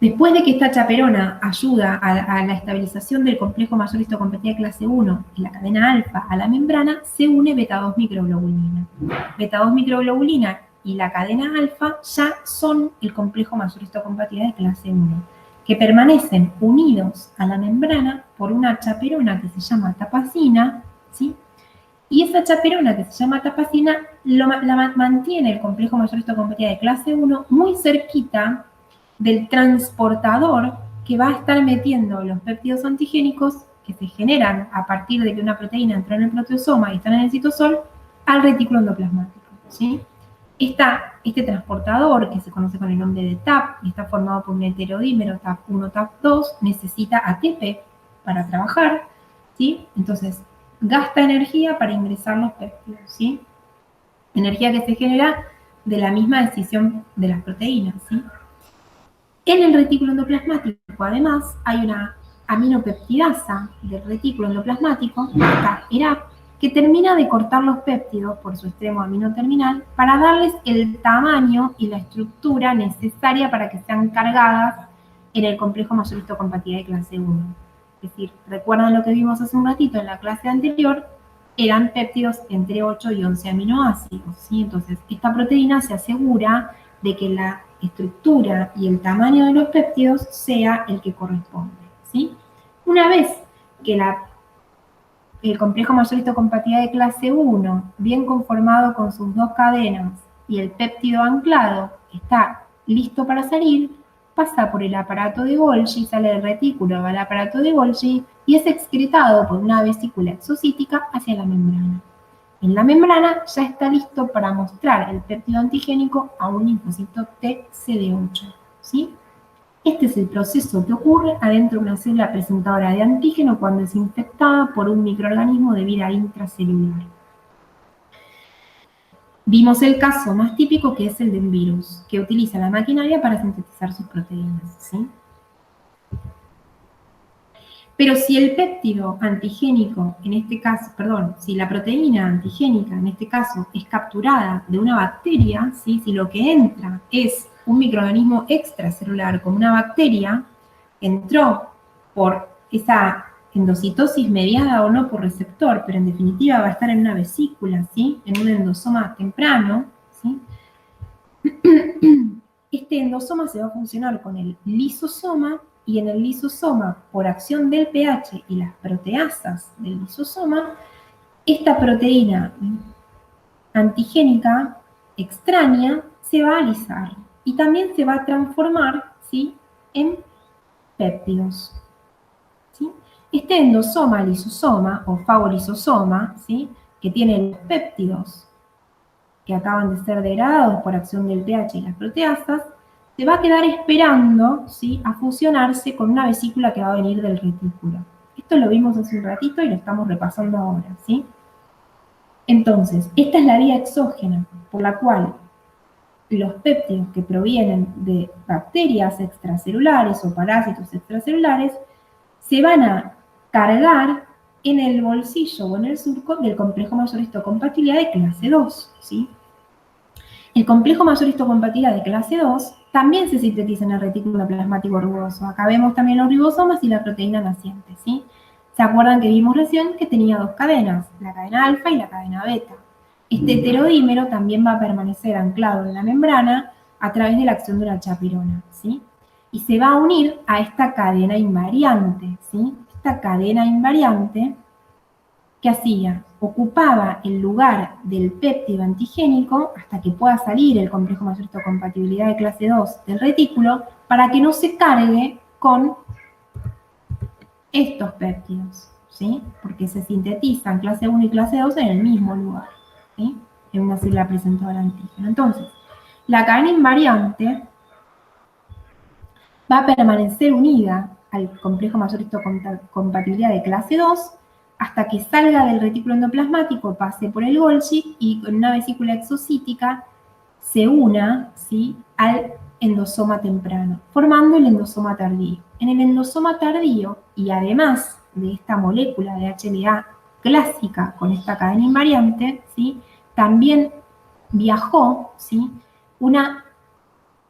Después de que esta chaperona ayuda a la estabilización del complejo mayor histocompatible de clase 1 y la cadena alfa a la membrana, se une beta 2 microglobulina. Beta 2 microglobulina y la cadena alfa ya son el complejo mayor histocompatible de clase 1, que permanecen unidos a la membrana por una chaperona que se llama tapacina, ¿sí? Y esa chaperona que se llama tapacina mantiene el complejo mayor histocompatible de clase 1 muy cerquita del transportador que va a estar metiendo los péptidos antigénicos que se generan a partir de que una proteína entró en el proteosoma y están en el citosol al retículo endoplasmático, ¿sí? Este transportador, que se conoce con el nombre de TAP, y está formado por un heterodímero TAP1, TAP2, necesita ATP para trabajar, ¿sí? Entonces, gasta energía para ingresar los péptidos, ¿sí? Energía que se genera de la misma decisión de las proteínas, ¿sí? En el retículo endoplasmático, además, hay una aminopeptidasa del retículo endoplasmático, esta ERAP, que termina de cortar los péptidos por su extremo aminoterminal para darles el tamaño y la estructura necesaria para que sean cargadas en el complejo mayor histocompatibilidad de clase 1. Es decir, recuerdan lo que vimos hace un ratito en la clase anterior, eran péptidos entre 8 y 11 aminoácidos, ¿sí? Entonces, esta proteína se asegura de que la estructura y el tamaño de los péptidos sea el que corresponde, ¿sí? Una vez que el complejo mayor histocompatibilidad de clase 1, bien conformado con sus dos cadenas, y el péptido anclado está listo para salir, pasa por el aparato de Golgi, sale del retículo, va al aparato de Golgi y es excretado por una vesícula exocítica hacia la membrana. En la membrana ya está listo para mostrar el péptido antigénico a un linfocito T CD8, ¿sí? Este es el proceso que ocurre adentro de una célula presentadora de antígeno cuando es infectada por un microorganismo de vida intracelular. Vimos el caso más típico, que es el de un virus, que utiliza la maquinaria para sintetizar sus proteínas, ¿sí? Pero si el péptido antigénico, en este caso, perdón, si la proteína antigénica, en este caso, es capturada de una bacteria, ¿sí? Si lo que entra es un microorganismo extracelular como una bacteria, entró por esa endocitosis mediada o no por receptor, pero en definitiva va a estar en una vesícula, ¿sí? En un endosoma temprano, ¿sí? Este endosoma se va a funcionar con el lisosoma, y en el lisosoma, por acción del pH y las proteasas del lisosoma, esta proteína antigénica extraña se va a alisar y también se va a transformar, ¿sí?, en péptidos, ¿sí? Este endosoma, lisosoma o fagolisosoma, ¿sí?, que tiene los péptidos que acaban de ser degradados por acción del pH y las proteasas, se va a quedar esperando, ¿sí?, a fusionarse con una vesícula que va a venir del retículo. Esto lo vimos hace un ratito y lo estamos repasando ahora, ¿sí? Entonces, esta es la vía exógena por la cual los péptidos que provienen de bacterias extracelulares o parásitos extracelulares se van a cargar en el bolsillo o en el surco del complejo mayor histocompatibilidad de clase 2, ¿sí? El complejo mayor histocompatibilidad de clase 2 también se sintetiza en el retículo plasmático rugoso. Acá vemos también los ribosomas y la proteína naciente, ¿sí? ¿Se acuerdan que vimos recién que tenía dos cadenas, la cadena alfa y la cadena beta? Este heterodímero también va a permanecer anclado en la membrana a través de la acción de una chapirona, ¿sí? Y se va a unir a esta cadena invariante, ¿sí? Esta cadena invariante, ¿qué hacía? Ocupaba el lugar del péptido antigénico hasta que pueda salir el complejo mayor histocompatibilidad de clase 2 del retículo para que no se cargue con estos péptidos, ¿sí? Porque se sintetizan clase 1 y clase 2 en el mismo lugar, ¿sí? En una célula presentadora de antígeno. Entonces, la cadena invariante va a permanecer unida al complejo mayor histocompatibilidad de clase 2 hasta que salga del retículo endoplasmático, pase por el Golgi y con una vesícula exocítica se una, ¿sí?, al endosoma temprano, formando el endosoma tardío. En el endosoma tardío, y además de esta molécula de HLA clásica con esta cadena invariante, ¿sí?, también viajó, ¿sí?, una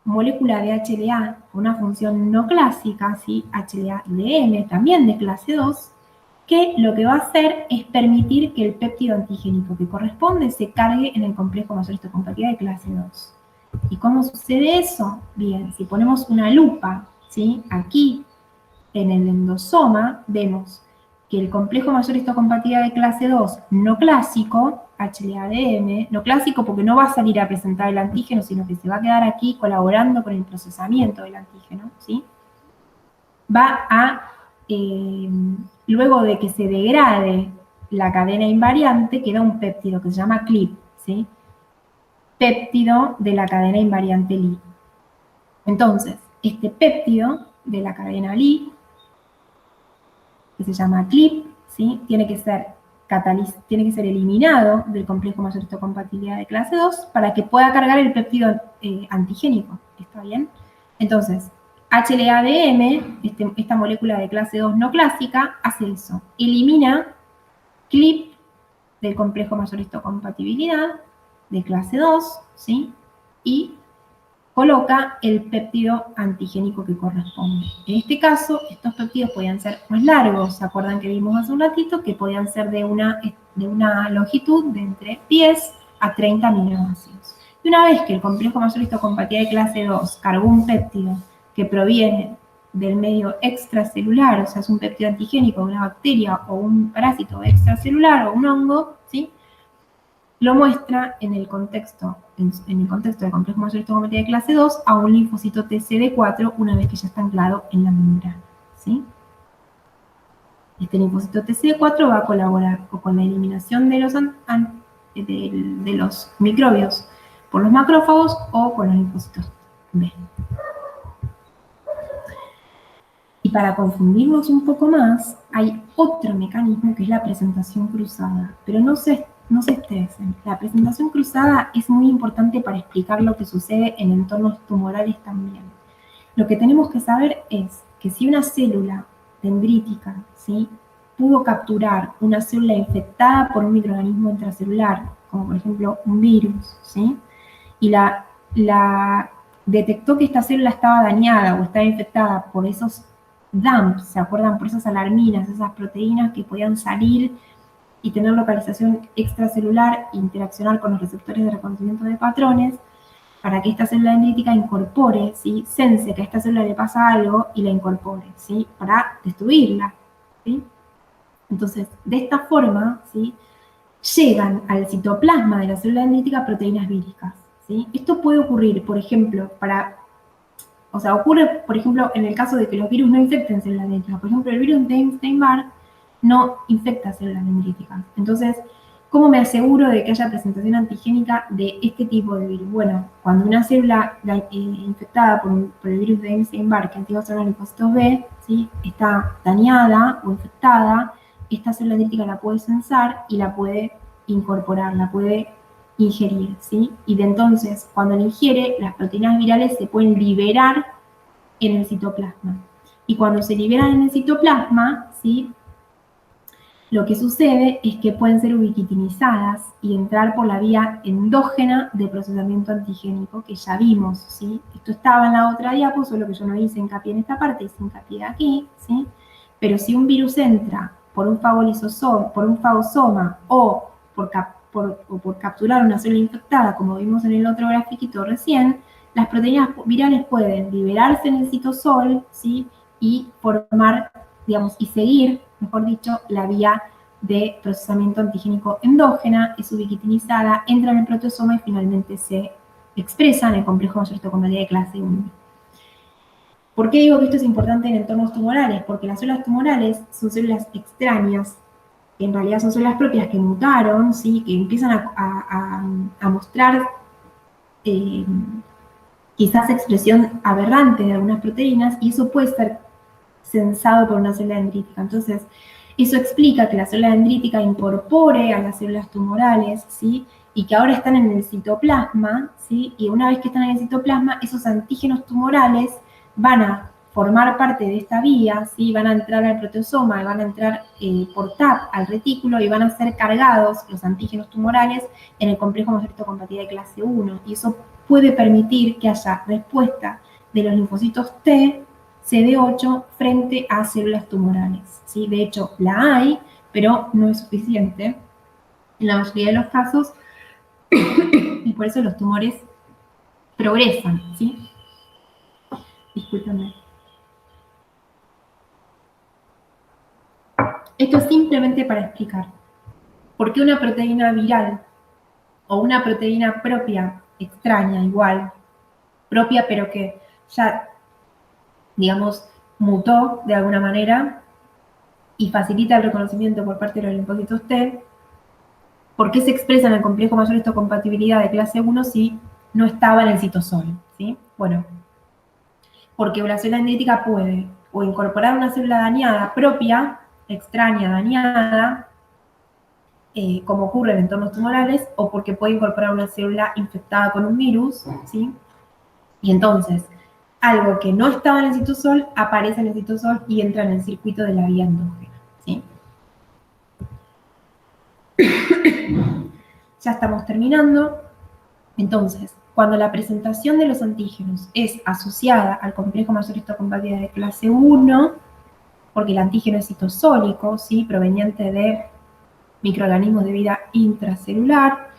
molécula de HLA con una función no clásica, ¿sí?, HLA-IDM, también de clase 2, que lo que va a hacer es permitir que el péptido antigénico que corresponde se cargue en el complejo mayor histocompatibilidad de clase 2. ¿Y cómo sucede eso? Bien, si ponemos una lupa, ¿sí?, aquí en el endosoma, vemos que el complejo mayor histocompatibilidad de clase 2 no clásico, HLA-DM, no clásico porque no va a salir a presentar el antígeno, sino que se va a quedar aquí colaborando con el procesamiento del antígeno, ¿sí?, va a, luego de que se degrade la cadena invariante, queda un péptido que se llama CLIP, ¿sí?, péptido de la cadena invariante Li. Entonces, este péptido de la cadena Li, que se llama CLIP, ¿sí?, tiene que ser eliminado del complejo mayor histocompatibilidad de clase 2 para que pueda cargar el péptido antigénico. ¿Está bien? Entonces, HLA-DM, esta molécula de clase 2 no clásica, hace eso. Elimina CLIP del complejo mayor histocompatibilidad de clase 2, ¿sí?, y coloca el péptido antigénico que corresponde. En este caso, estos péptidos podían ser más largos. ¿Se acuerdan que vimos hace un ratito? Que podían ser de una longitud de entre 10 a 30 aminoácidos. Y una vez que el complejo mayor histocompatibilidad de clase 2 cargó un péptido que proviene del medio extracelular, o sea, es un péptido antigénico de una bacteria o un parásito extracelular o un hongo, ¿sí? Lo muestra en el contexto del complejo mayor histocompatibilidad de clase 2 a un linfocito TCD4 una vez que ya está anclado en la membrana, ¿sí? Este linfocito TCD4 va a colaborar con la eliminación de los microbios por los macrófagos o con los linfocitos B. Y para confundirnos un poco más, hay otro mecanismo que es la presentación cruzada, pero no se estresen. La presentación cruzada es muy importante para explicar lo que sucede en entornos tumorales también. Lo que tenemos que saber es que si una célula dendrítica, ¿sí?, pudo capturar una célula infectada por un microorganismo intracelular, como por ejemplo un virus, ¿sí?, y la detectó que esta célula estaba dañada o estaba infectada por esos DAMPs, ¿se acuerdan? Por esas alarminas, esas proteínas que podían salir y tener localización extracelular e interaccionar con los receptores de reconocimiento de patrones, para que esta célula dendrítica incorpore, ¿sí?, sense que a esta célula le pasa algo y la incorpore, ¿sí?, para destruirla, ¿sí? Entonces, de esta forma, ¿sí?, llegan al citoplasma de la célula dendrítica proteínas víricas, ¿sí? Esto puede ocurrir, por ejemplo, ocurre, por ejemplo, en el caso de que los virus no infecten células dendríticas. Por ejemplo, el virus de Epstein-Barr no infecta células dendríticas. Entonces, ¿cómo me aseguro de que haya presentación antigénica de este tipo de virus? Bueno, cuando una célula infectada por el virus de Epstein-Barr, que activa los linfocitos B, ¿sí?, está dañada o infectada, esta célula dendrítica la puede sensar y la puede incorporar, la puede ingerir, ¿sí? Y de entonces, cuando la ingiere, las proteínas virales se pueden liberar en el citoplasma. Y cuando se liberan en el citoplasma, ¿sí?, lo que sucede es que pueden ser ubiquitinizadas y entrar por la vía endógena de procesamiento antigénico, que ya vimos, ¿sí? Esto estaba en la otra diapo, solo que yo no hice hincapié en esta parte, hice hincapié aquí, ¿sí? Pero si un virus entra por un fagosoma o por capturar una célula infectada, como vimos en el otro grafiquito recién, las proteínas virales pueden liberarse en el citosol, ¿sí?, y formar, digamos, y seguir, mejor dicho, la vía de procesamiento antigénico endógena, es ubiquitinizada, entra en el proteosoma y finalmente se expresa en el complejo mayor histocompatibilidad de clase 1. ¿Por qué digo que esto es importante en entornos tumorales? Porque las células tumorales son células extrañas, que en realidad son células propias que mutaron, ¿sí?, que empiezan a mostrar quizás expresión aberrante de algunas proteínas, y eso puede ser sensado por una célula dendrítica. Entonces, eso explica que la célula dendrítica incorpore a las células tumorales, ¿sí?, y que ahora están en el citoplasma, ¿sí?, y una vez que están en el citoplasma, esos antígenos tumorales van a formar parte de esta vía, ¿sí?, van a entrar al proteosoma, van a entrar por TAP al retículo y van a ser cargados los antígenos tumorales en el complejo mayor histocompatibilidad de clase 1, y eso puede permitir que haya respuesta de los linfocitos T, CD8 frente a células tumorales, ¿sí? De hecho, la hay, pero no es suficiente en la mayoría de los casos y por eso los tumores progresan, ¿sí? Discúlpenme. Esto es simplemente para explicar por qué una proteína viral o una proteína propia, extraña, igual, propia pero que ya, digamos, mutó de alguna manera y facilita el reconocimiento por parte de los linfocitos T. ¿Por qué se expresa en el complejo mayor histocompatibilidad de clase 1 si no estaba en el citosol? ¿Sí? Bueno, porque una célula dendrítica puede o incorporar una célula dañada propia, extraña, dañada, como ocurre en entornos tumorales, o porque puede incorporar una célula infectada con un virus, ¿sí? Y entonces, algo que no estaba en el citosol aparece en el citosol y entra en el circuito de la vía endógena, ¿sí? Ya estamos terminando. Entonces, cuando la presentación de los antígenos es asociada al complejo mayor histocompatibilidad de clase 1, porque el antígeno es citosólico, ¿sí? Proveniente de microorganismos de vida intracelular,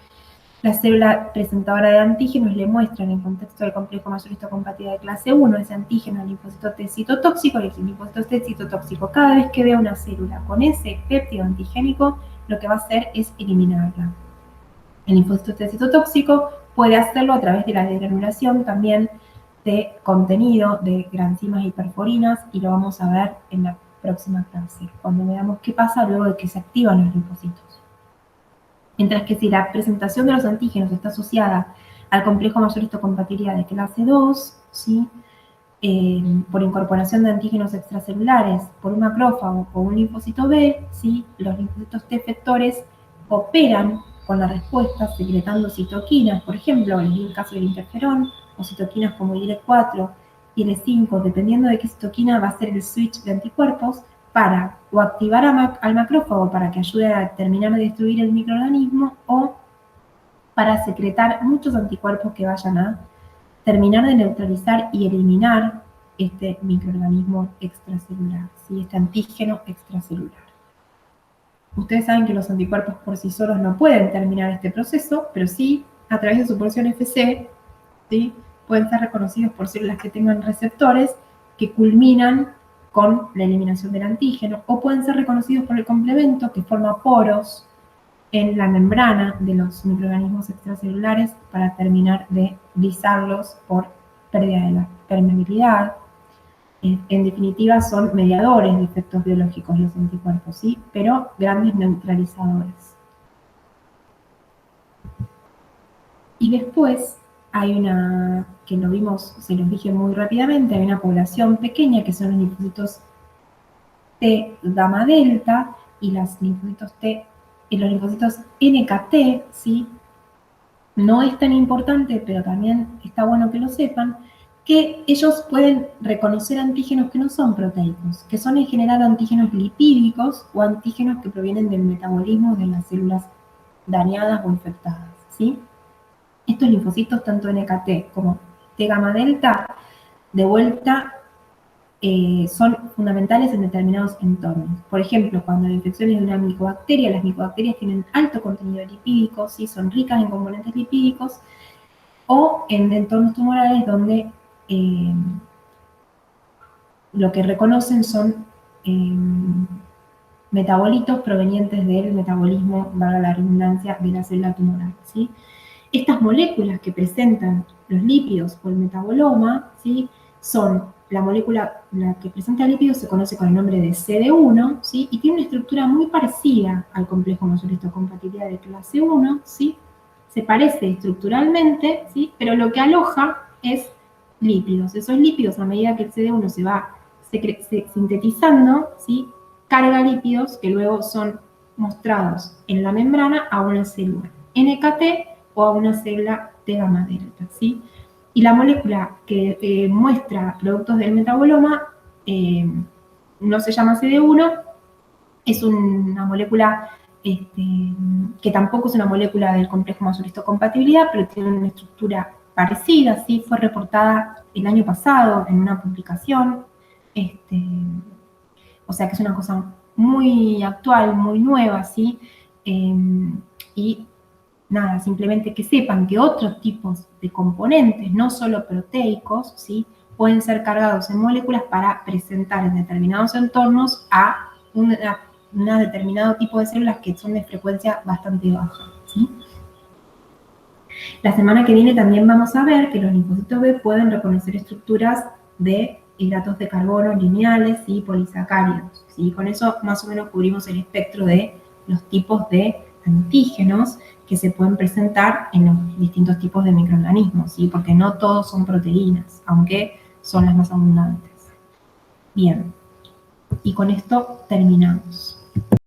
la célula presentadora de antígenos le muestra en el contexto del complejo mayor histocompatibilidad de clase 1 ese antígeno al linfocito T citotóxico, y el linfocito T citotóxico, cada vez que vea una célula con ese péptido antigénico, lo que va a hacer es eliminarla. El linfocito T citotóxico puede hacerlo a través de la degranulación también de contenido de granzimas hiperforinas, y lo vamos a ver en la próxima clase, cuando veamos qué pasa luego de que se activan los linfocitos. Mientras que si la presentación de los antígenos está asociada al complejo mayor histocompatibilidad de clase 2, ¿sí? Por incorporación de antígenos extracelulares por un macrófago o un linfocito B, ¿sí? Los linfocitos T efectores cooperan con la respuesta secretando citoquinas, por ejemplo, en el caso del interferón, o citoquinas como IL-4 y IL-5, dependiendo de qué citoquina va a ser el switch de anticuerpos, para o activar al macrófago para que ayude a terminar de destruir el microorganismo, o para secretar muchos anticuerpos que vayan a terminar de neutralizar y eliminar este microorganismo extracelular, ¿sí? Este antígeno extracelular. Ustedes saben que los anticuerpos por sí solos no pueden terminar este proceso, pero sí, a través de su porción FC, ¿sí? Pueden ser reconocidos por células que tengan receptores que culminan con la eliminación del antígeno, o pueden ser reconocidos por el complemento que forma poros en la membrana de los microorganismos extracelulares para terminar de lisarlos por pérdida de la permeabilidad. En definitiva, son mediadores de efectos biológicos los anticuerpos, ¿sí? Pero grandes neutralizadores. Y después hay una, que lo vimos, se los dije muy rápidamente, hay una población pequeña que son los linfocitos T gamma delta y los linfocitos T y los linfocitos NKT, ¿sí? No es tan importante, pero también está bueno que lo sepan, que ellos pueden reconocer antígenos que no son proteicos, que son en general antígenos lipídicos o antígenos que provienen del metabolismo de las células dañadas o infectadas, ¿sí? Estos linfocitos, tanto NKT como T gamma delta, de vuelta, son fundamentales en determinados entornos. Por ejemplo, cuando la infección es de una micobacteria, las micobacterias tienen alto contenido lipídico, ¿sí? Son ricas en componentes lipídicos, o en entornos tumorales donde lo que reconocen son metabolitos provenientes del metabolismo, valga la redundancia, de la célula tumoral, ¿sí? Estas moléculas que presentan los lípidos o el metaboloma, ¿sí? Son la molécula, la que presenta lípidos se conoce con el nombre de CD1, ¿sí? Y tiene una estructura muy parecida al complejo mayor histocompatibilidad de clase 1, ¿sí? Se parece estructuralmente, ¿sí? Pero lo que aloja es lípidos. Esos lípidos, a medida que el CD1 se va sintetizando, ¿sí? Carga lípidos que luego son mostrados en la membrana a una célula NKT o a una célula T gamma delta, ¿sí? Y la molécula que muestra productos del metaboloma no se llama CD1, es una molécula que tampoco es una molécula del complejo mayor histocompatibilidad, pero tiene una estructura parecida, ¿sí? Fue reportada el año pasado en una publicación, o sea que es una cosa muy actual, muy nueva, ¿sí? Y nada, simplemente que sepan que otros tipos de componentes, no solo proteicos, ¿sí? Pueden ser cargados en moléculas para presentar en determinados entornos a un determinado tipo de células que son de frecuencia bastante baja, ¿sí? La semana que viene también vamos a ver que los linfocitos B pueden reconocer estructuras de hidratos de carbono lineales y polisacáridos, ¿sí? Con eso más o menos cubrimos el espectro de los tipos de antígenos que se pueden presentar en los distintos tipos de microorganismos, ¿sí? Porque no todos son proteínas, aunque son las más abundantes. Bien, y con esto terminamos.